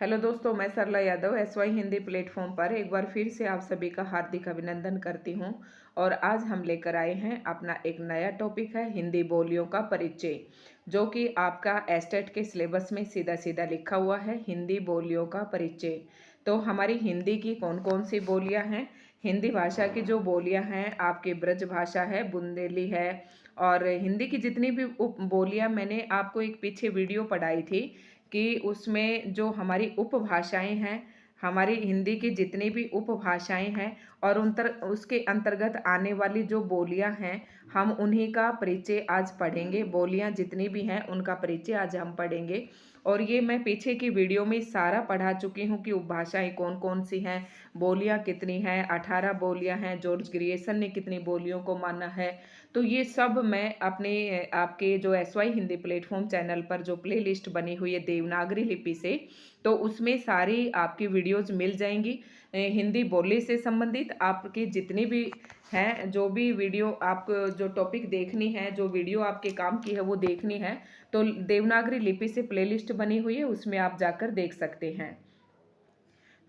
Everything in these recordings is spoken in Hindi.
हेलो दोस्तों, मैं सरला यादव SY हिंदी प्लेटफॉर्म पर एक बार फिर से आप सभी का हार्दिक अभिनंदन करती हूं। और आज हम लेकर आए हैं अपना एक नया टॉपिक है हिंदी बोलियों का परिचय, जो कि आपका एस्टेट के सिलेबस में सीधा सीधा लिखा हुआ है हिंदी बोलियों का परिचय। तो हमारी हिंदी की कौन कौन सी बोलियां हैं, हिंदी भाषा की जो बोलियां हैं, आपकी ब्रज भाषा है, बुंदेली है, और हिंदी की जितनी भी उप बोलियां मैंने आपको एक पीछे वीडियो पढ़ाई थी कि उसमें जो हमारी उपभाषाएं हैं, हमारी हिंदी की जितनी भी उपभाषाएं हैं और उसके अंतर्गत आने वाली जो बोलियां हैं, हम उन्हीं का परिचय आज पढ़ेंगे। बोलियां जितनी भी हैं उनका परिचय आज हम पढ़ेंगे। और ये मैं पीछे की वीडियो में सारा पढ़ा चुकी हूँ कि उपभाषाएं कौन कौन सी हैं, बोलियां कितनी हैं, 18 बोलियां हैं, जॉर्ज ग्रियर्सन ने कितनी बोलियों को माना है। तो ये सब मैं अपने आपके जो SY हिंदी प्लेटफॉर्म चैनल पर जो प्लेलिस्ट बनी हुई है देवनागरी लिपि से, तो उसमें सारी आपकी वीडियोस मिल जाएंगी। हिंदी बोली से संबंधित आपकी जितनी भी हैं, जो भी वीडियो आप जो टॉपिक देखनी है, जो वीडियो आपके काम की है वो देखनी है, तो देवनागरी लिपि से प्लेलिस्ट बनी हुई है, उसमें आप जाकर देख सकते हैं।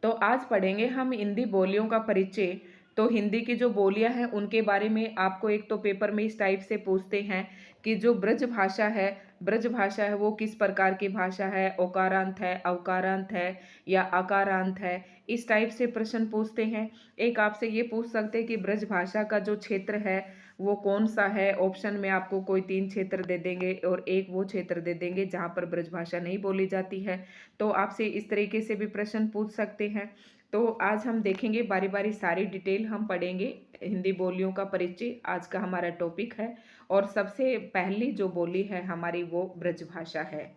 तो आज पढ़ेंगे हम हिंदी बोलियों का परिचय। तो हिंदी की जो बोलियां हैं उनके बारे में आपको एक तो पेपर में इस टाइप से पूछते हैं कि जो ब्रज भाषा है वो किस प्रकार की भाषा है, ओकारांत है, अवकारांत है या अकारांत है, इस टाइप से प्रश्न पूछते हैं। एक आपसे ये पूछ सकते हैं कि ब्रज भाषा का जो क्षेत्र है वो कौन सा है। ऑप्शन में आपको कोई 3 क्षेत्र दे देंगे और एक वो क्षेत्र दे देंगे जहाँ पर ब्रज भाषा नहीं बोली जाती है। तो आपसे इस तरीके से भी प्रश्न पूछ सकते हैं। तो आज हम देखेंगे बारी बारी, सारी डिटेल हम पढ़ेंगे। हिंदी बोलियों का परिचय आज का हमारा टॉपिक है। और सबसे पहली जो बोली है हमारी वो ब्रज भाषा है।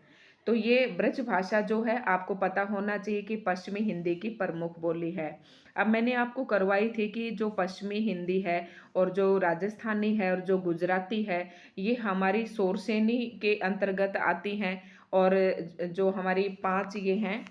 तो ये ब्रज भाषा जो है आपको पता होना चाहिए कि पश्चिमी हिंदी की प्रमुख बोली है। अब मैंने आपको करवाई थी कि जो पश्चिमी हिंदी है और जो राजस्थानी है और जो गुजराती है, ये हमारी सोरसेनी के अंतर्गत आती हैं। और जो हमारी 5 ये हैं,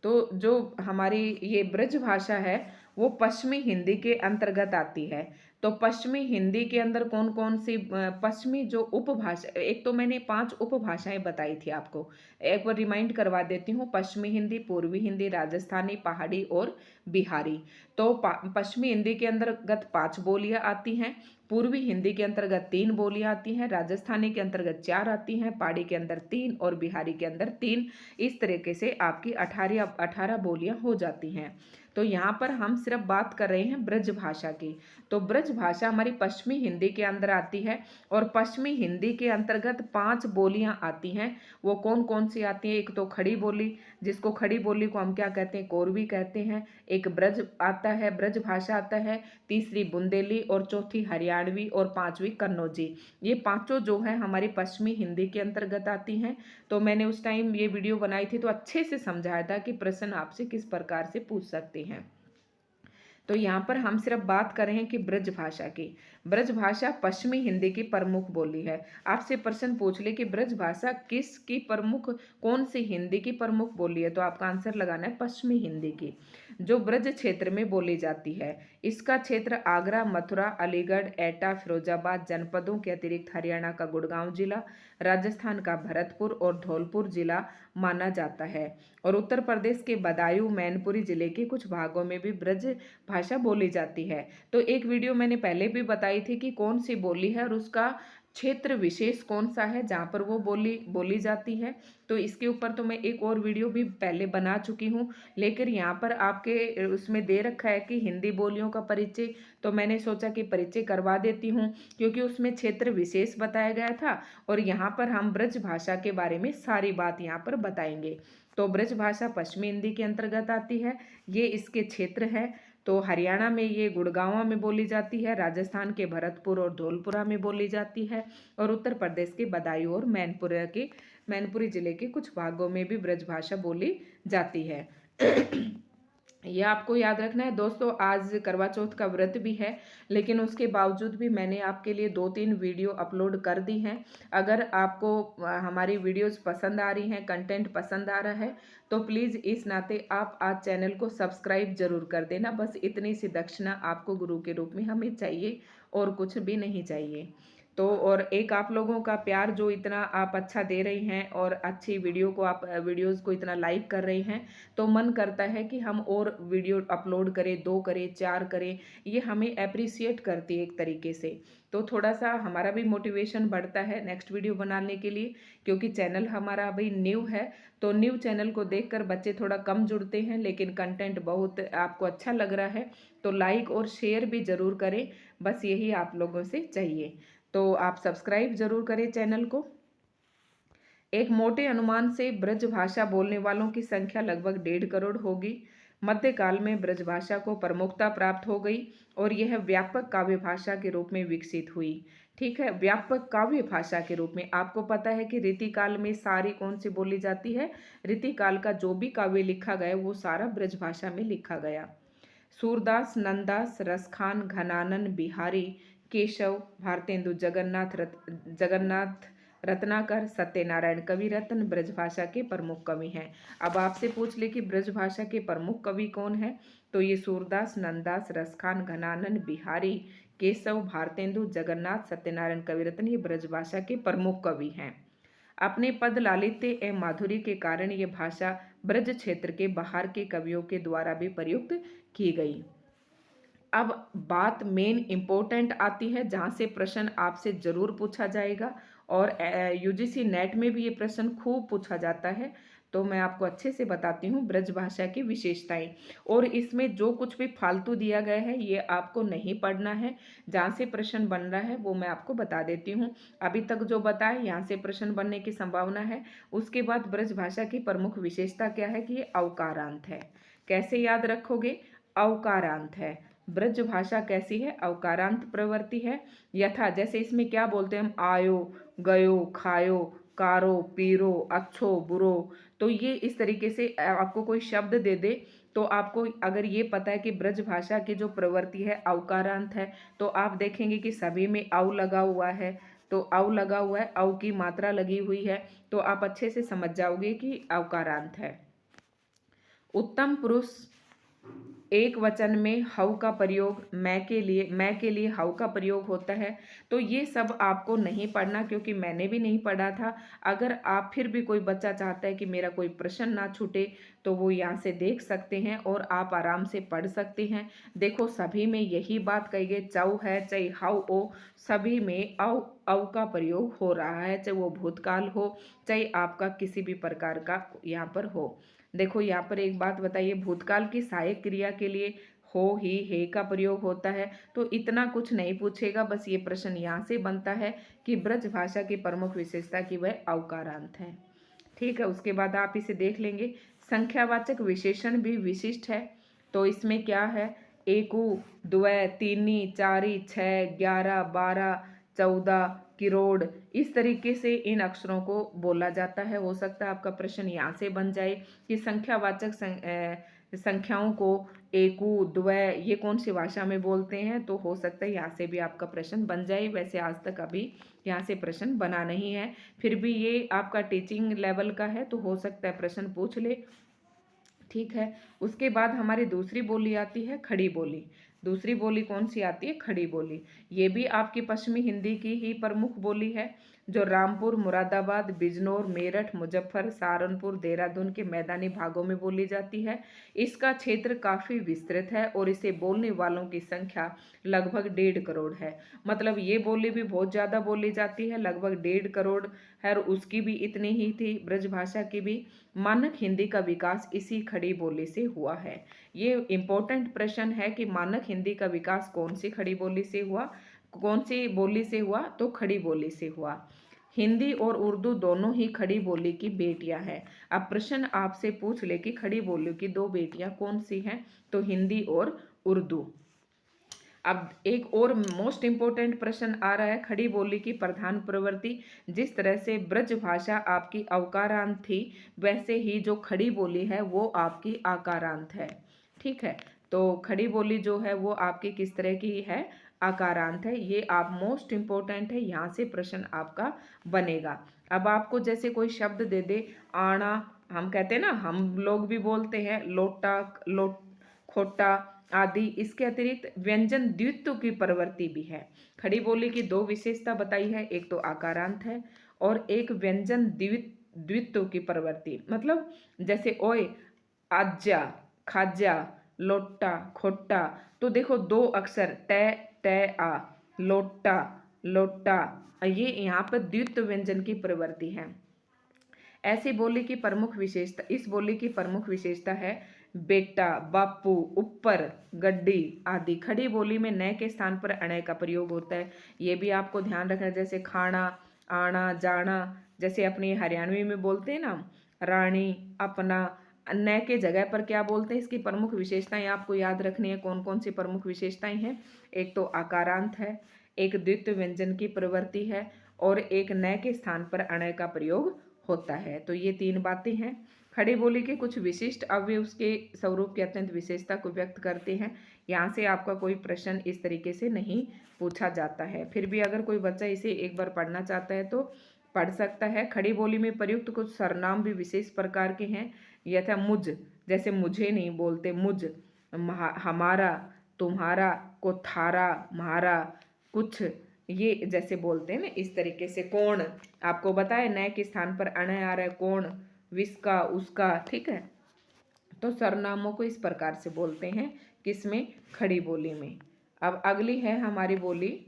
तो जो हमारी ये ब्रज भाषा है वो पश्चिमी हिंदी के अंतर्गत आती है। तो पश्चिमी हिंदी के अंदर कौन कौन सी पश्चिमी जो उपभाषा, एक तो मैंने 5 उपभाषाएं बताई थी आपको, एक बार रिमाइंड करवा देती हूँ। पश्चिमी हिंदी, पूर्वी हिंदी, राजस्थानी, पहाड़ी और बिहारी। तो पश्चिमी हिंदी के अंतर्गत 5 बोलियां आती हैं, पूर्वी हिंदी के अंतर्गत 3 बोलियां आती हैं, राजस्थानी के अंतर्गत 4 आती हैं, पहाड़ी के अंदर 3 और बिहारी के अंदर 3। इस तरीके से आपकी 18 बोलियां हो जाती हैं। तो यहाँ पर हम सिर्फ बात कर रहे हैं ब्रज भाषा की। तो ब्रज भाषा हमारी पश्चिमी हिंदी के अंदर आती है और पश्चिमी हिंदी के अंतर्गत 5 बोलियां आती हैं। वो कौन कौन सी आती हैं? एक तो खड़ी बोली, जिसको खड़ी बोली को हम क्या कहते हैं? कोरवी कहते हैं। एक ब्रज आता है, ब्रज भाषा आता है, तीसरी बुंदेली और चौथी हरियाणवी और 5वीं कन्नौजी। ये पांचों जो है हमारी पश्चिमी हिंदी के अंतर्गत आती हैं। तो मैंने उस टाइम ये वीडियो बनाई थी तो अच्छे से समझाया था कि प्रश्न आपसे किस प्रकार से पूछ सकते हैं। तो यहाँ पर हम सिर्फ बात कर रहे हैं कि ब्रज भाषा की। ब्रज भाषा पश्चिमी हिंदी की प्रमुख बोली है। आपसे प्रश्न पूछ ले कि ब्रज भाषा किस की प्रमुख, कौन सी हिंदी की प्रमुख बोली है, तो आपका आंसर लगाना है पश्चिमी हिंदी की, जो ब्रज क्षेत्र में बोली जाती है। इसका क्षेत्र आगरा, मथुरा, अलीगढ़, एटा, फिरोजाबाद जनपदों के अतिरिक्त हरियाणा का गुड़गांव जिला, राजस्थान का भरतपुर और धौलपुर जिला माना जाता है। और उत्तर प्रदेश के बदायूं, मैनपुरी जिले के कुछ भागों में भी ब्रज भाषा बोली जाती है। तो एक वीडियो मैंने पहले भी बताई थी कि कौन सी बोली है और उसका क्षेत्र विशेष कौन सा है जहाँ पर वो बोली बोली जाती है। तो इसके ऊपर तो मैं एक और वीडियो भी पहले बना चुकी हूँ, लेकिन यहाँ पर आपके उसमें दे रखा है कि हिंदी बोलियों का परिचय, तो मैंने सोचा कि परिचय करवा देती हूँ, क्योंकि उसमें क्षेत्र विशेष बताया गया था और यहाँ पर हम ब्रज भाषा के बारे में सारी बात यहाँ पर बताएंगे। तो ब्रज भाषा पश्चिमी हिंदी के अंतर्गत आती है, ये इसके क्षेत्र है। तो हरियाणा में ये गुड़गांव में बोली जाती है, राजस्थान के भरतपुर और धौलपुरा में बोली जाती है, और उत्तर प्रदेश के बदायूं और मैनपुरी जिले के कुछ भागों में भी ब्रज भाषा बोली जाती है। यह आपको याद रखना है दोस्तों। आज करवा चौथ का व्रत भी है, लेकिन उसके बावजूद भी मैंने आपके लिए 2-3 वीडियो अपलोड कर दी हैं। अगर आपको हमारी वीडियोस पसंद आ रही हैं, कंटेंट पसंद आ रहा है, तो प्लीज़ इस नाते आप आज चैनल को सब्सक्राइब जरूर कर देना। बस इतनी सी दक्षिणा आपको गुरु के रूप में हमें चाहिए और कुछ भी नहीं चाहिए। तो और एक आप लोगों का प्यार जो इतना आप अच्छा दे रही हैं और अच्छी वीडियो को आप वीडियोस को इतना लाइक कर रही हैं, तो मन करता है कि हम और वीडियो अपलोड करें, 2 करें, 4 करें। ये हमें एप्रिसिएट करती है एक तरीके से। तो थोड़ा-सा हमारा भी मोटिवेशन बढ़ता है नेक्स्ट वीडियो बनाने के लिए, क्योंकि चैनल हमारा अभी न्यू है, तो न्यू चैनल को देखकर बच्चे थोड़ा कम जुड़ते हैं, लेकिन कंटेंट बहुत आपको अच्छा लग रहा है, तो लाइक और शेयर भी ज़रूर करें। बस यही आप लोगों से चाहिए। तो आप सब्सक्राइब ज़रूर करें चैनल को। एक मोटे अनुमान से ब्रज भाषा बोलने वालों की संख्या लगभग 1.5 करोड़ होगी। मध्यकाल में ब्रज भाषा को प्रमुखता प्राप्त हो गई और यह व्यापक काव्य भाषा के रूप में विकसित हुई। ठीक है, व्यापक काव्य भाषा के रूप में। आपको पता है कि रीतिकाल में सारी कौन सी बोली जाती है? रीतिकाल का जो भी काव्य लिखा गया वो सारा ब्रज भाषा में लिखा गया। सूरदास, नंददास, रसखान, घनानन, बिहारी, केशव, भारतेंदु, जगन्नाथ रत्नाकर, सत्यनारायण कविरत्न ब्रजभाषा के प्रमुख कवि हैं। अब आपसे पूछ ले कि ब्रजभाषा के प्रमुख कवि कौन है, तो ये सूरदास, नंददास, रसखान, घनानन, बिहारी, केशव, भारतेंदु, जगन्नाथ, सत्यनारायण कविरत्न ये ब्रजभाषा के प्रमुख कवि हैं। अपने पद लालित्य एवं माधुरी के कारण ये भाषा ब्रज क्षेत्र के बाहर के कवियों के द्वारा भी प्रयुक्त की गई। अब बात मेन इम्पोर्टेंट आती है, जहाँ से प्रश्न आपसे जरूर पूछा जाएगा और यूजीसी नेट में भी ये प्रश्न खूब पूछा जाता है। तो मैं आपको अच्छे से बताती हूँ ब्रज भाषा की विशेषताएं, और इसमें जो कुछ भी फालतू दिया गया है ये आपको नहीं पढ़ना है। जहाँ से प्रश्न बन रहा है वो मैं आपको बता देती हूँ। अभी तक जो बताए यहाँ से प्रश्न बनने की संभावना है। उसके बाद ब्रज भाषा की प्रमुख विशेषता क्या है कि ये अवकारांत है। कैसे याद रखोगे? अवकारांत है। ब्रज भाषा कैसी है? अवकारांत प्रवृत्ति है। यथा जैसे इसमें क्या बोलते हैं हम? आयो, गयो, खायो, कारो, पीरो, अच्छो, बुरो। तो ये इस तरीके से आपको कोई शब्द दे दे, तो आपको अगर ये पता है कि ब्रज भाषा की जो प्रवृत्ति है अवकारांत है, तो आप देखेंगे कि सभी में अव लगा हुआ है। तो अव लगा हुआ है, अव की मात्रा लगी हुई है, तो आप अच्छे से समझ जाओगे कि अवकारांत है। उत्तम पुरुष एक वचन में हव का प्रयोग मैं के लिए हव का प्रयोग होता है। तो ये सब आपको नहीं पढ़ना, क्योंकि मैंने भी नहीं पढ़ा था। अगर आप फिर भी कोई बच्चा चाहता है कि मेरा कोई प्रश्न ना छूटे, तो वो यहाँ से देख सकते हैं और आप आराम से पढ़ सकते हैं। देखो सभी में यही बात कही गई, चौ है चाहे हव ओ, सभी में अव अव का प्रयोग हो रहा है, चाहे वो भूतकाल हो चाहे आपका किसी भी प्रकार का यहाँ पर हो। देखो यहाँ पर एक बात बताइए, भूतकाल की सहायक क्रिया के लिए हो ही हे का प्रयोग होता है। तो इतना कुछ नहीं पूछेगा, बस ये प्रश्न यहाँ से बनता है कि ब्रज भाषा की प्रमुख विशेषता की वह अवकारांत है। ठीक है, उसके बाद आप इसे देख लेंगे। संख्यावाचक विशेषण भी विशिष्ट है। तो इसमें क्या है? एकु, द्वय, तीनी, चारी, 6, 11, 12, 14, किरोड़, इस तरीके से इन अक्षरों को बोला जाता है। हो सकता है आपका प्रश्न यहाँ से बन जाए कि संख्यावाचक संख्याओं को एकु, द्वय ये कौन सी भाषा में बोलते हैं। तो हो सकता है यहाँ से भी आपका प्रश्न बन जाए। वैसे आज तक अभी यहाँ से प्रश्न बना नहीं है, फिर भी ये आपका टीचिंग लेवल का है, तो हो सकता है प्रश्न पूछ ले। ठीक है, उसके बाद हमारी दूसरी बोली आती है खड़ी बोली। दूसरी बोली कौन सी आती है? खड़ी बोली। ये भी आपकी पश्चिमी हिंदी की ही प्रमुख बोली है, जो रामपुर, मुरादाबाद, बिजनौर, मेरठ, मुजफ्फर, सहारनपुर, देहरादून के मैदानी भागों में बोली जाती है। इसका क्षेत्र काफ़ी विस्तृत है और इसे बोलने वालों की संख्या लगभग 1.5 करोड़ है। मतलब ये बोली भी बहुत ज़्यादा बोली जाती है, लगभग 1.5 करोड़ है, और उसकी भी इतनी ही थी ब्रजभाषा की भी। मानक हिंदी का विकास इसी खड़ी बोली से हुआ है। ये इम्पोर्टेंट प्रश्न है कि मानक हिंदी का विकास कौन सी खड़ी बोली से हुआ? कौन सी बोली से हुआ? तो खड़ी बोली से हुआ। हिंदी और उर्दू दोनों ही खड़ी बोली की बेटियां हैं। अब प्रश्न आपसे पूछ ले कि खड़ी बोली की 2 बेटियां कौन सी हैं? तो हिंदी और उर्दू। अब एक और मोस्ट इम्पोर्टेंट प्रश्न आ रहा है, खड़ी बोली की प्रधान प्रवृत्ति। जिस तरह से ब्रज भाषा आपकी अवकारांत थी, वैसे ही जो खड़ी बोली है वो आपकी आकारांत है। ठीक है, तो खड़ी बोली जो है वो आपकी किस तरह की है? आकारांत है। ये आप मोस्ट इम्पोर्टेंट है, यहाँ से प्रश्न आपका बनेगा। अब आपको जैसे कोई शब्द दे दे, आना, हम कहते हैं ना, हम लोग भी बोलते हैं लोटा, लोट, खोटा, आदि। इसके अतिरिक्त व्यंजन द्वित्व की प्रवृत्ति भी है। खड़ी बोली की दो विशेषता बताई है, एक तो आकारांत है और एक व्यंजन द्वित्व की प्रवृत्ति। मतलब जैसे ओए, आज्या, खाजा, लोटा, खोटा, तो देखो दो अक्षर ट आ, लोटा, लोटा, ये यहाँ पर द्वित्व व्यंजन की प्रवृत्ति है। ऐसी बोली की प्रमुख विशेषता, इस बोली की प्रमुख विशेषता है बेटा, बापू, ऊपर, गड्डी आदि। खड़ी बोली में न के स्थान पर अणय का प्रयोग होता है, ये भी आपको ध्यान रखना। जैसे खाना, आना, जाना, जैसे अपनी हरियाणवी में बोलते हैं ना, रानी, अपना, न के जगह पर क्या बोलते हैं। इसकी प्रमुख विशेषताएं आपको याद रखनी है। कौन कौन सी प्रमुख विशेषताएं हैं? एक तो आकारांत है, एक द्वित्व व्यंजन की प्रवृत्ति है और एक न के स्थान पर अणय का प्रयोग होता है। तो ये तीन बातें हैं। खड़ी बोली के कुछ विशिष्ट अवयव उसके स्वरूप की अत्यंत विशेषता को व्यक्त करते हैं। यहाँ से आपका कोई प्रश्न इस तरीके से नहीं पूछा जाता है। फिर भी अगर कोई बच्चा इसे एक बार पढ़ना चाहता है तो पढ़ सकता है। खड़ी बोली में प्रयुक्त कुछ सर्वनाम भी विशेष प्रकार के हैं, यथा मुझ, जैसे मुझे नहीं बोलते, मुझ, हमारा, तुम्हारा को थारा, म्हारा, कुछ, ये जैसे बोलते हैं ना इस तरीके से। कौन, आपको बताए न के स्थान पर अणय आ रहा है, कौन, विसका, उसका, ठीक है। तो सर्वनामों को इस प्रकार से बोलते हैं, किसमें? खड़ी बोली में। अब अगली है हमारी बोली,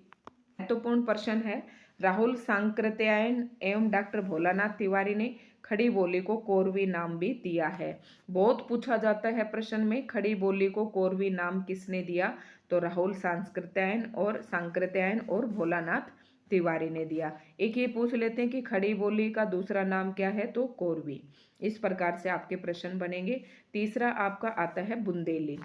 महत्वपूर्ण प्रश्न है। राहुल सांकृत्यायन एवं डॉक्टर भोलानाथ तिवारी ने खड़ी बोली को कोरवी नाम भी दिया है। बहुत पूछा जाता है प्रश्न में, खड़ी बोली को कोरवी नाम किसने दिया? तो राहुल सांकृत्यायन और भोलानाथ तिवारी ने दिया। एक ये पूछ लेते हैं कि खड़ी बोली का दूसरा नाम क्या है? तो कोरवी। इस प्रकार से आपके प्रश्न बनेंगे। तीसरा आपका आता है बुंदेली।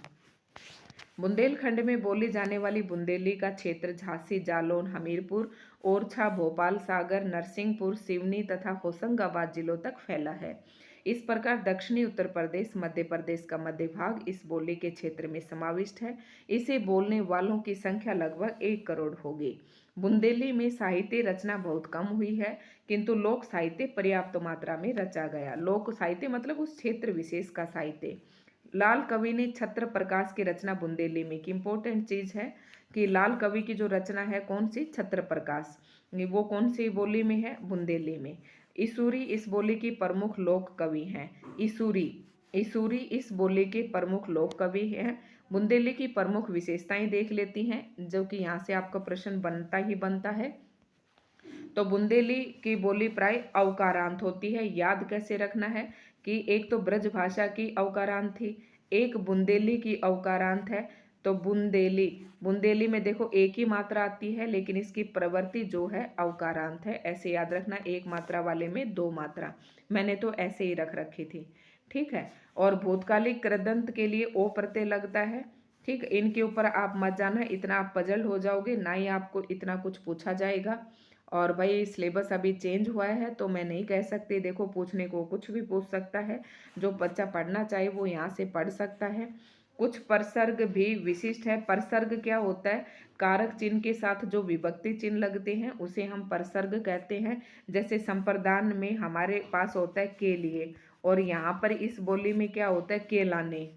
बुंदेलखंड में बोली जाने वाली बुंदेली का क्षेत्र झांसी, जालौन, हमीरपुर, ओरछा, भोपाल, सागर, नरसिंहपुर, सिवनी तथा होशंगाबाद जिलों तक फैला है। इस प्रकार दक्षिणी उत्तर प्रदेश, मध्य प्रदेश का मध्य भाग इस बोली के क्षेत्र में समाविष्ट है। इसे बोलने वालों की संख्या लगभग 1 करोड़ होगी। बुंदेली में साहित्य रचना बहुत कम हुई है, किंतु लोक साहित्य पर्याप्त मात्रा में रचा गया। लोक साहित्य मतलब उस क्षेत्र विशेष का साहित्य। लाल कवि ने छत्र प्रकाश की रचना बुंदेली में, की इंपॉर्टेंट चीज है कि लाल कवि की जो रचना है कौन सी? छत्र प्रकाश। वो कौन सी बोली में है? बुंदेली में। इसूरी इस बोली की प्रमुख लोक कवि हैं। इसूरी इस बोली के प्रमुख लोक कवि हैं। बुंदेली की प्रमुख विशेषताएं देख लेती हैं, जो कि यहाँ से आपका प्रश्न बनता ही बनता है। तो बुंदेली की बोली प्राय अवकारांत होती है। याद कैसे रखना है कि एक तो ब्रज भाषा की अवकारांत थी, एक बुंदेली की अवकारांत है। तो बुंदेली में देखो एक ही मात्रा आती है, लेकिन इसकी प्रवृत्ति जो है अवकारांत है। ऐसे याद रखना, एक मात्रा वाले में 2 मात्रा, मैंने तो ऐसे ही रख रखी थी, ठीक है। और भूतकालिक कृदंत के लिए ओ प्रत्यय लगता है, ठीक। इनके ऊपर आप मत जाना, इतना आप पजल्ड हो जाओगे, ना ही आपको इतना कुछ पूछा जाएगा। और भाई सिलेबस अभी चेंज हुआ है तो मैं नहीं कह सकती, देखो पूछने को कुछ भी पूछ सकता है। जो बच्चा पढ़ना चाहे वो यहाँ से पढ़ सकता है। कुछ परसर्ग भी विशिष्ट है। परसर्ग क्या होता है? कारक चिन्ह के साथ जो विभक्ति चिन्ह लगते हैं उसे हम परसर्ग कहते हैं। जैसे संप्रदान में हमारे पास होता है के लिए, और यहाँ पर इस बोली में क्या होता है? के लाने,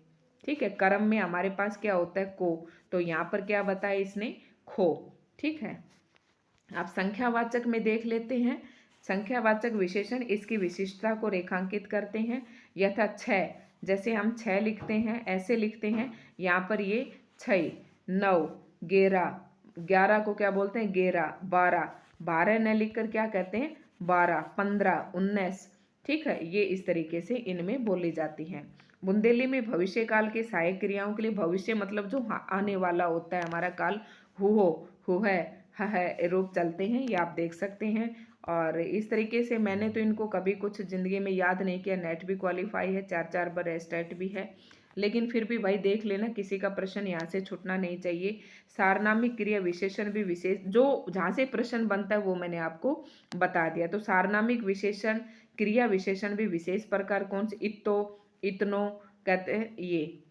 ठीक है। कर्म में हमारे पास क्या होता है? को, तो यहाँ पर क्या बताया इसने? खो, ठीक है। आप संख्यावाचक में देख लेते हैं। संख्यावाचक विशेषण इसकी विशिष्टता को रेखांकित करते हैं। यथा छः, जैसे हम 6 लिखते हैं ऐसे लिखते हैं। यहाँ पर ये 6, 9, 11, 11 को क्या बोलते हैं? 11, 12, 12 न लिखकर क्या कहते हैं? 12, 15, 19, ठीक है। ये इस तरीके से इनमें बोली जाती हैं। बुंदेली में भविष्य काल के सहायक क्रियाओं के लिए, भविष्य मतलब जो आने वाला होता है हमारा काल, हु है रूप चलते हैं, ये आप देख सकते हैं। और इस तरीके से मैंने तो इनको कभी कुछ ज़िंदगी में याद नहीं किया। नेट भी क्वालिफाई है, 4 बार एस्टेट भी है, लेकिन फिर भी भाई देख लेना, किसी का प्रश्न यहाँ से छूटना नहीं चाहिए। सारनामिक क्रिया विशेषण भी विशेष, जो जहाँ से प्रश्न बनता है वो मैंने आपको बता दिया। तो सारनामिक विशेषण, क्रिया विशेषण भी विशेष प्रकार कौन से? इतो, इतनो कहते हैं ये।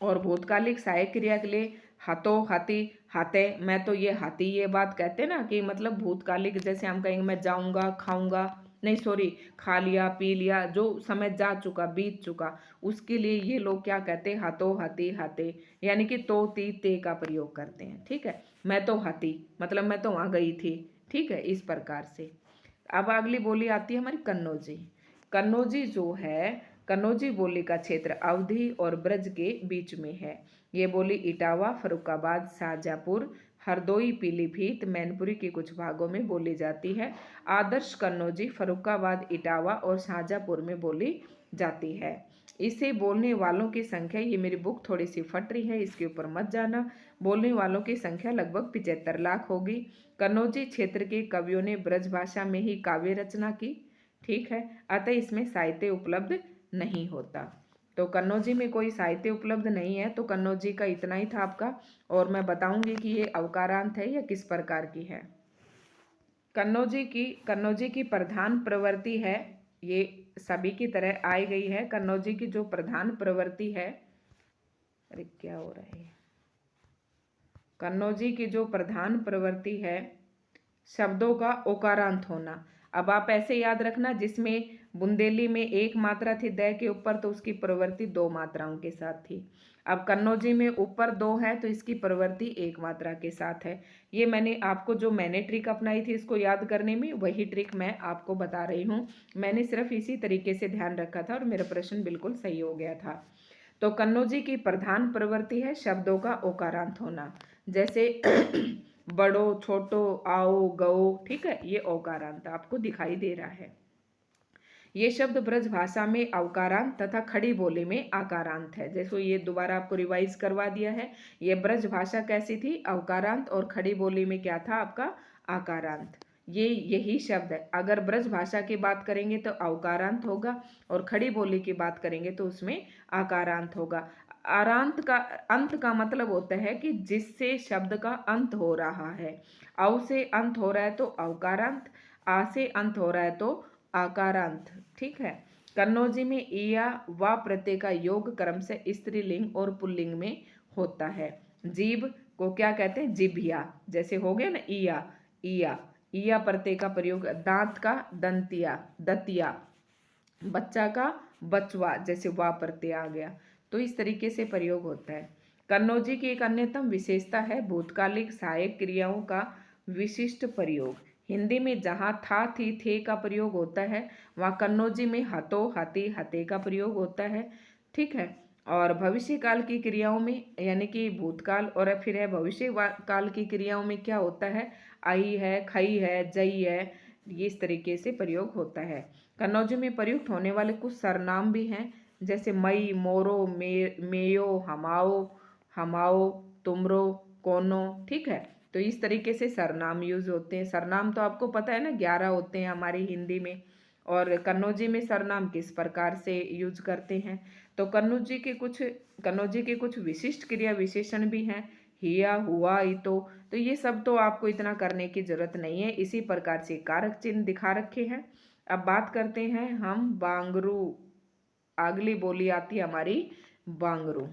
और भूतकालिक सहायक क्रिया के लिए हाथो, हाथी, हाथे, मैं तो ये हाथी, ये बात कहते हैं ना कि मतलब भूतकालिक, जैसे हम कहेंगे मैं जाऊंगा, खाऊंगा, नहीं सॉरी, खा लिया पी लिया, जो समय जा चुका बीत चुका, उसके लिए ये लोग क्या कहते हैं, हतो हती हते, यानी कि तो ती ते का प्रयोग करते हैं। ठीक है, मैं तो हती मतलब मैं तो वहाँ गई थी। ठीक है, इस प्रकार से। अब अगली बोली आती है हमारी कन्नौजी। कन्नौजी जो है, कन्नौजी बोली का क्षेत्र अवधी और ब्रज के बीच में है। ये बोली इटावा, फर्रुखाबाद, शाहजहाँपुर, हरदोई, पीलीभीत, मैनपुरी के कुछ भागों में बोली जाती है। आदर्श कन्नौजी फर्रुखाबाद, इटावा और शाहजहाँपुर में बोली जाती है। इसे बोलने वालों की संख्या, ये मेरी बुक थोड़ी सी फट रही है, इसके ऊपर मत जाना। बोलने वालों की संख्या लगभग 75 लाख होगी। कन्नौजी क्षेत्र के कवियों ने ब्रज भाषा में ही काव्य रचना की। ठीक है, अतः इसमें साहित्य उपलब्ध नहीं होता। तो कन्नौजी में कोई साहित्य उपलब्ध नहीं है। तो कन्नौजी का इतना ही था आपका, और मैं बताऊंगी कि ये अवकारांत है या किस प्रकार की है। कन्नौजी की प्रधान प्रवृत्ति है, ये सभी की तरह आई गई है। कन्नौजी की जो प्रधान प्रवृत्ति है, अरे क्या हो रहा है, कन्नौजी की जो प्रधान प्रवृत्ति है, शब्दों का ओकारांत होना। अब आप ऐसे याद रखना, जिसमें बुंदेली में एक मात्रा थी द के ऊपर, तो उसकी प्रवृत्ति 2 मात्राओं के साथ थी। अब कन्नौजी में ऊपर 2 है, तो इसकी प्रवृत्ति 1 मात्रा के साथ है। ये मैंने आपको जो मैंने ट्रिक अपनाई थी इसको याद करने में, वही ट्रिक मैं आपको बता रही हूँ। मैंने सिर्फ इसी तरीके से ध्यान रखा था और मेरा प्रश्न बिल्कुल सही हो गया था। तो कन्नौजी की प्रधान प्रवृत्ति है शब्दों का ओकारांत होना। जैसे बड़ो, छोटो, आओ, गओ, ठीक है, ये ओकारांत आपको दिखाई दे रहा है। ये शब्द ब्रज भाषा में अवकारांत तथा खड़ी बोली में आकारांत है। जैसो ये दोबारा आपको रिवाइज करवा दिया है। ये ब्रज भाषा कैसी थी, अवकारांत, और खड़ी बोली में क्या था आपका, आकारांत। ये यही शब्द है। अगर ब्रज भाषा की बात करेंगे तो अवकारांत होगा, और खड़ी बोली की बात करेंगे तो उसमें आकारांत होगा। आरांत का, अंत का मतलब होता है कि जिससे शब्द का अंत हो रहा है। औ से अंत हो रहा है तो अवकारांत, आ से अंत हो रहा है तो आकारांत। ठीक है, कन्नौजी में इया व प्रत्यय का योग क्रम से स्त्रीलिंग और पुल्लिंग में होता है। जीभ को क्या कहते हैं, जिभिया, जैसे हो गया ना इया, इया, इया प्रत्यय का प्रयोग। दांत का दंतिया, दतिया, बच्चा का बचवा, जैसे वा प्रत्यय आ गया, तो इस तरीके से प्रयोग होता है। कन्नौजी की एक अन्यतम विशेषता है भूतकालिक सहायक क्रियाओं का विशिष्ट प्रयोग। हिंदी में जहाँ था, थी, थे का प्रयोग होता है, वहाँ कन्नौजी में हतो, हति, हते का प्रयोग होता है। ठीक है, और भविष्य काल की क्रियाओं में, यानी कि भूतकाल और फिर है भविष्य काल की क्रियाओं में क्या होता है, आई है, खई है, जई है, ये इस तरीके से प्रयोग होता है। कन्नौजी में प्रयुक्त होने वाले कुछ सरनाम भी हैं, जैसे मई, मोरो, मेयो, हमाओ, हमाओ, तुमरो, कोनो। ठीक है, तो इस तरीके से सरनाम यूज होते हैं। सरनाम तो आपको पता है ना, 11 होते हैं हमारी हिंदी में, और कन्नौजी में सरनाम किस प्रकार से यूज करते हैं। तो कन्नौजी के कुछ विशिष्ट क्रिया विशेषण भी हैं, हिया, हुआ, इतो। तो ये सब तो आपको इतना करने की जरूरत नहीं है, इसी प्रकार से कारक चिन्ह दिखा रखे हैं। अब बात करते हैं हम बांगरू। अगली बोली आती है हमारी बांगरू।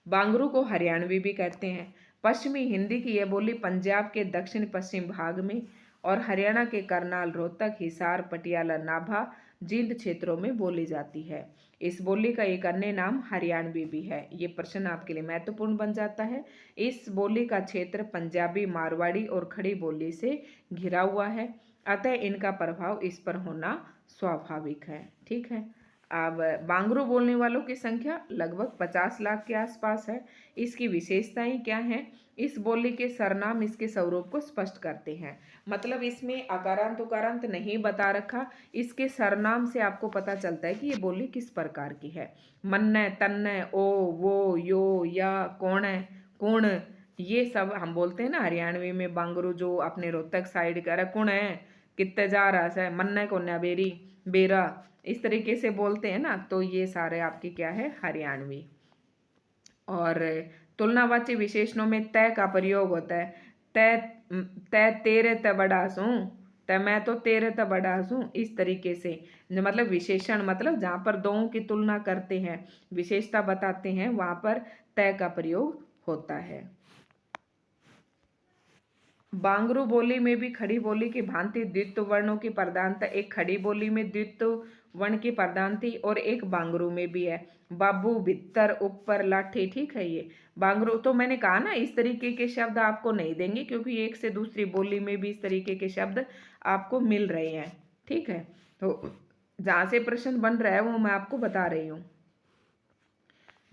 बांगरू को हरियाणवी भी कहते हैं। पश्चिमी हिंदी की यह बोली पंजाब के दक्षिण पश्चिम भाग में और हरियाणा के करनाल, रोहतक, हिसार, पटियाला, नाभा, जींद क्षेत्रों में बोली जाती है। इस बोली का एक अन्य नाम हरियाणवी भी है। ये प्रश्न आपके लिए महत्वपूर्ण बन जाता है। इस बोली का क्षेत्र पंजाबी, मारवाड़ी और खड़ी बोली से घिरा हुआ है, अतः इनका प्रभाव इस पर होना स्वाभाविक है। ठीक है, अब बांगरू बोलने वालों की संख्या लगभग 50 लाख के आसपास है। इसकी विशेषताएं क्या हैं, इस बोली के सरनाम इसके स्वरूप को स्पष्ट करते हैं। मतलब इसमें अकारांत उकारांत नहीं बता रखा, इसके सरनाम से आपको पता चलता है कि ये बोली किस प्रकार की है। मन्ने, तन्ने, ओ, वो, यो, या, कौन, कुण, ये सब हम बोलते हैं ना हरियाणवी में। बांगरू जो अपने रोहतक साइड का, कुण है, कितने जा रहा है, मन्ने को बेरी, बेरा, इस तरीके से बोलते हैं ना, तो ये सारे आपके क्या है, हरियाणवी। और तुलनावाची विशेषणों में तय का प्रयोग होता है। तय, तय तेरे त बड़ा सू, तय मैं तो तेरे त बड़ा सू, इस तरीके से। मतलब विशेषण, मतलब जहाँ पर दो की तुलना करते हैं, विशेषता बताते हैं, वहाँ पर तय का प्रयोग होता है। बांगरू बोली में भी खड़ी बोली की भांति द्वित्व वर्णों की प्रधानता, एक खड़ी बोली में द्वित्व वर्ण की प्रधानती और एक बांगरू में भी है। बाबू, भित्तर, ऊपर, लाठी, ठीक है। ये बांगरू तो मैंने कहा ना, इस तरीके के शब्द आपको नहीं देंगे क्योंकि एक से दूसरी बोली में भी इस तरीके के शब्द आपको मिल रहे हैं, ठीक है। तो जहाँ से प्रश्न बन रहा है वो मैं आपको बता रही हूँ।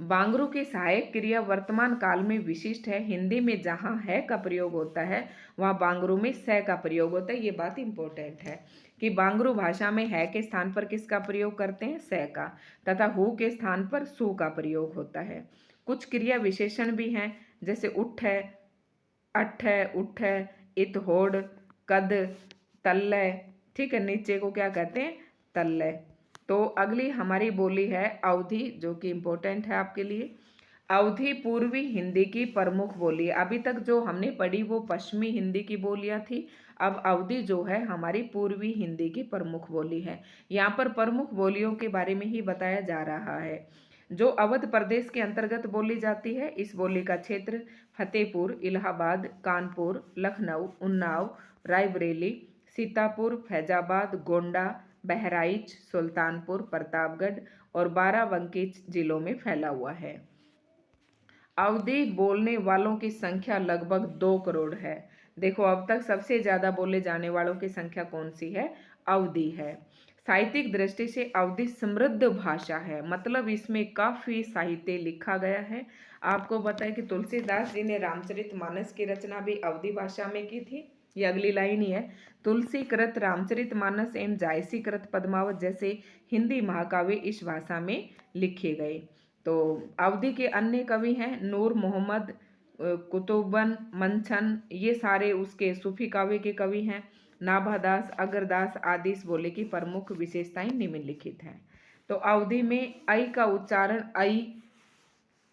बांगरू की सहायक क्रिया वर्तमान काल में विशिष्ट है। हिंदी में जहाँ है का प्रयोग होता है वहाँ बांगरू में से का प्रयोग होता है। ये बात इंपॉर्टेंट है कि बांगरू भाषा में है के स्थान पर किसका प्रयोग करते हैं, से का, तथा हु के स्थान पर सु का प्रयोग होता है। कुछ क्रिया विशेषण भी हैं, जैसे उठ है, अठ है, उठ है, इत, होड़, कद, तल्लय, ठीक है। नीचे को क्या कहते हैं, तल्लय। तो अगली हमारी बोली है अवधी, जो कि इम्पोर्टेंट है आपके लिए। अवधी पूर्वी हिंदी की प्रमुख बोली है। अभी तक जो हमने पढ़ी वो पश्चिमी हिंदी की बोलियां थी। अब अवधी जो है हमारी पूर्वी हिंदी की प्रमुख बोली है। यहाँ पर प्रमुख बोलियों के बारे में ही बताया जा रहा है। जो अवध प्रदेश के अंतर्गत बोली जाती है, इस बोली का क्षेत्र फतेहपुर, इलाहाबाद, कानपुर, लखनऊ, उन्नाव, रायबरेली, सीतापुर, फैजाबाद, गोंडा, बहराइच, सुल्तानपुर, प्रतापगढ़ और बाराबंकी जिलों में फैला हुआ है। अवधी बोलने वालों की संख्या लगभग 2 करोड़ है। देखो अब तक सबसे ज्यादा बोले जाने वालों की संख्या कौन सी है, अवधी है। साहित्यिक दृष्टि से अवधी समृद्ध भाषा है, मतलब इसमें काफी साहित्य लिखा गया है। आपको पता है कि तुलसीदास जी ने रामचरितमानस की रचना भी अवधी भाषा में की थी। ये अगली लाइन ही है, तुलसी कृत रामचरितमानस एवं जायसी कृत पद्मावत जैसे हिंदी महाकाव्य इस भाषा में लिखे गए। तो अवधी के अन्य कवि हैं नूर मोहम्मद, कुतुबन, मंछन, ये सारे उसके सूफी काव्य के कवि हैं। नाभादास, अगरदास आदि इस बोली की प्रमुख विशेषताएं निम्नलिखित हैं। तो अवधी में आई का उच्चारण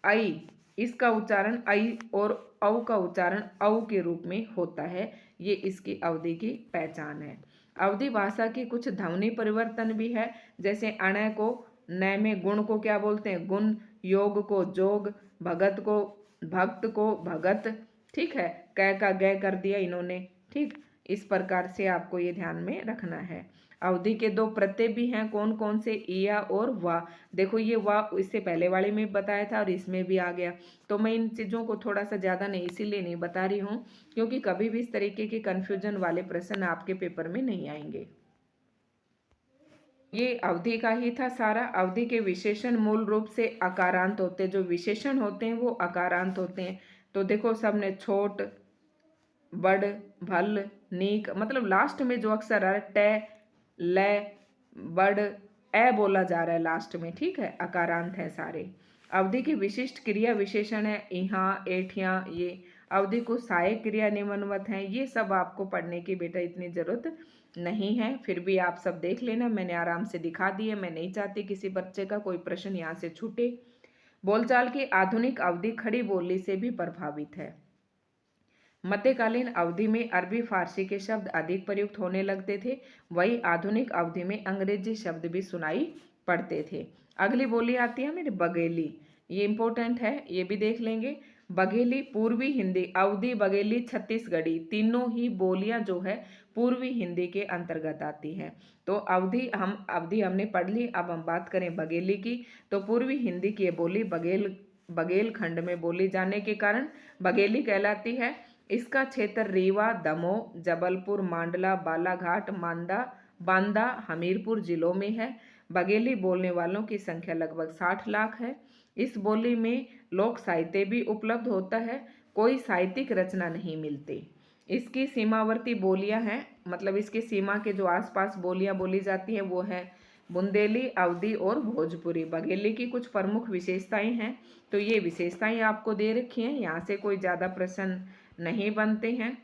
आई, इसका उच्चारण आई और औ का उच्चारण औ के रूप में होता है। ये इसकी अवधी की पहचान है। अवधी भाषा की कुछ ध्वनि परिवर्तन भी है, जैसे अण को न में, गुण को क्या बोलते हैं, गुण, योग को जोग, भगत को भक्त को भगत, ठीक है। कै का गै कर दिया इन्होंने, ठीक। इस प्रकार से आपको ये ध्यान में रखना है। अवधि के 2 प्रत्यय भी हैं, कौन कौन से, इया और वा। देखो ये वा इससे पहले वाले में बताया था और इसमें भी आ गया। तो मैं इन चीज़ों को थोड़ा सा ज़्यादा नहीं इसीलिए नहीं बता रही हूँ क्योंकि कभी भी इस तरीके के कन्फ्यूजन वाले प्रश्न आपके पेपर में नहीं आएंगे। ये अवधि का ही था सारा। अवधि के विशेषण मूल रूप से अकारांत होते हैं, जो विशेषण होते हैं वो अकारांत होते हैं। तो देखो सबने छोट, बड़, भल, नीक, मतलब लास्ट में जो अक्षर आ रहा है ट, ल, बड़, ए बोला जा रहा है लास्ट में, ठीक है, अकारांत है सारे। अवधि की विशिष्ट क्रिया विशेषण है यहाँ, एठिया, ये। अवधि को सहायक क्रिया निम्नवत हैं। ये सब आपको पढ़ने की बेटा इतनी जरूरत नहीं है, फिर भी आप सब देख लेना, मैंने आराम से दिखा दिए। मैं नहीं चाहती किसी बच्चे का कोई प्रश्न यहाँ से छूटे। बोलचाल की आधुनिक अवधि खड़ी बोली से भी प्रभावित है। मध्यकालीन अवधि में अरबी फारसी के शब्द अधिक प्रयुक्त होने लगते थे, वही आधुनिक अवधि में अंग्रेजी शब्द भी सुनाई पड़ते थे। अगली बोली आती है मेरी बघेली, ये इंपॉर्टेंट है, ये भी देख लेंगे। बघेली पूर्वी हिंदी, अवधी, बघेली, छत्तीसगढ़ी, तीनों ही बोलियां जो है पूर्वी हिंदी के अंतर्गत आती हैं। तो अवधि हमने पढ़ ली, अब हम बात करें बघेली की। तो पूर्वी हिंदी की ये बोली बघेल खंड में बोली जाने के कारण बघेली कहलाती है। इसका क्षेत्र रीवा, दमोह, जबलपुर, मांडला, बालाघाट, बांदा, हमीरपुर जिलों में है। बघेली बोलने वालों की संख्या लगभग 60 लाख है। इस बोली में लोक साहित्य भी उपलब्ध होता है, कोई साहित्यिक रचना नहीं मिलती। इसकी सीमावर्ती बोलियां हैं, मतलब इसकी सीमा के जो आसपास बोलियां बोली जाती हैं वो है बुंदेली, अवधी और भोजपुरी। बघेली की कुछ प्रमुख विशेषताएं हैं, तो ये विशेषताएं आपको दे रखी हैं, यहाँ से कोई ज़्यादा प्रश्न नहीं बनते हैं।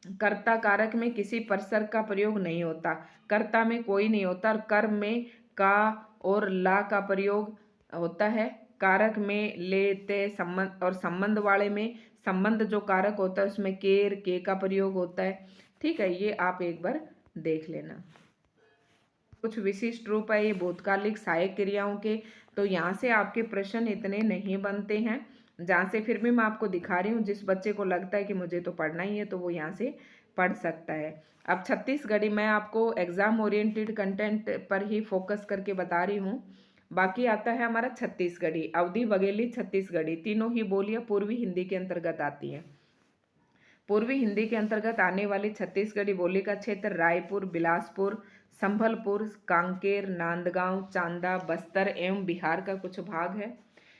कर्ता कारक में किसी परसर्ग का प्रयोग नहीं होता, कर्ता में कोई नहीं होता, और कर्म में का और ला का प्रयोग होता है। कारक में ले, ते, संबंध, और संबंध वाले में संबंध जो कारक होता है उसमें केर, के का प्रयोग होता है, ठीक है। ये आप एक बार देख लेना। कुछ विशिष्ट रूप है ये भूतकालिक सहायक क्रियाओं के, तो यहाँ से आपके प्रश्न इतने नहीं बनते हैं। जहाँ से फिर भी मैं आपको दिखा रही हूँ, जिस बच्चे को लगता है कि मुझे तो पढ़ना ही है तो वो यहाँ से पढ़ सकता है। अब छत्तीसगढ़ी मैं आपको एग्जाम ओरिएंटेड कंटेंट पर ही फोकस करके बता रही हूँ। बाकी आता है हमारा छत्तीसगढ़ी, अवधी, बघेली, छत्तीसगढ़ी, तीनों ही बोलियां पूर्वी हिंदी के अंतर्गत आती हैं। पूर्वी हिंदी के अंतर्गत आने वाली छत्तीसगढ़ी बोली का क्षेत्र रायपुर, बिलासपुर, संभलपुर, कांकेर, नांदगांव, चांदा, बस्तर एवं बिहार का कुछ भाग है।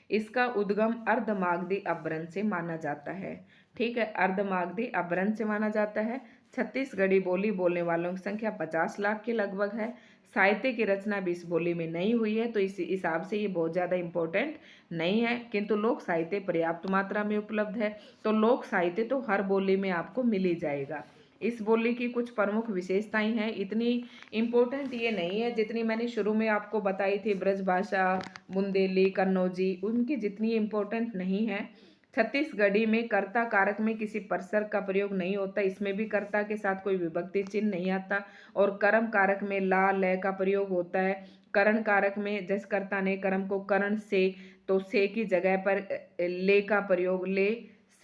इसका उद्गम अर्धमागधी अपभ्रंश से माना जाता है। ठीक है, अर्धमागधी अपभ्रंश से माना जाता है। छत्तीसगढ़ी बोली बोलने वालों की संख्या 50 लाख के लगभग है। साहित्य की रचना भी इस बोली में नहीं हुई है, तो इस हिसाब से ये बहुत ज़्यादा इम्पोर्टेंट नहीं है, किंतु लोक साहित्य पर्याप्त मात्रा में उपलब्ध है। तो लोक साहित्य तो हर बोली में आपको मिल ही जाएगा। इस बोली की कुछ प्रमुख विशेषताएं हैं, इतनी इम्पोर्टेंट ये नहीं है जितनी मैंने शुरू में आपको बताई थी, ब्रज भाषा, बुंदेली, कन्नौजी, उनकी जितनी इम्पोर्टेंट नहीं है। छत्तीसगढ़ी में कर्ता कारक में किसी परसर्ग का प्रयोग नहीं होता, इसमें भी कर्ता के साथ कोई विभक्ति चिन्ह नहीं आता। और कर्म कारक में ला लय का प्रयोग होता है। करण कारक में जिस कर्ता ने कर्म को करण से, तो से की जगह पर ले का प्रयोग, ले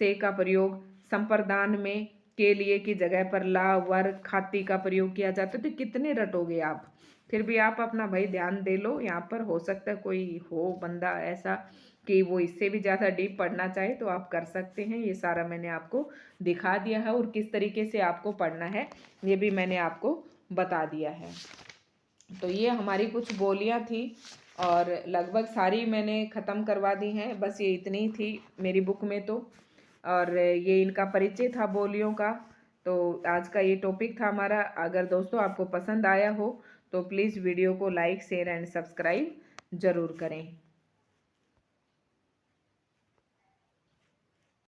से का प्रयोग। संप्रदान में के लिए की जगह पर ला वर खाती का प्रयोग किया जाता है। तो कितने रटोगे आप, फिर भी आप अपना भाई ध्यान दे लो। यहाँ पर हो सकता है कोई हो बंदा ऐसा कि वो इससे भी ज़्यादा डीप पढ़ना चाहे तो आप कर सकते हैं। ये सारा मैंने आपको दिखा दिया है, और किस तरीके से आपको पढ़ना है ये भी मैंने आपको बता दिया है। तो ये हमारी कुछ बोलियां थी, और लगभग सारी मैंने ख़त्म करवा दी हैं, बस ये इतनी थी मेरी बुक में तो। और ये इनका परिचय था बोलियों का। तो आज का ये टॉपिक था हमारा। अगर दोस्तों आपको पसंद आया हो तो प्लीज़ वीडियो को लाइक, शेयर एंड सब्सक्राइब ज़रूर करें।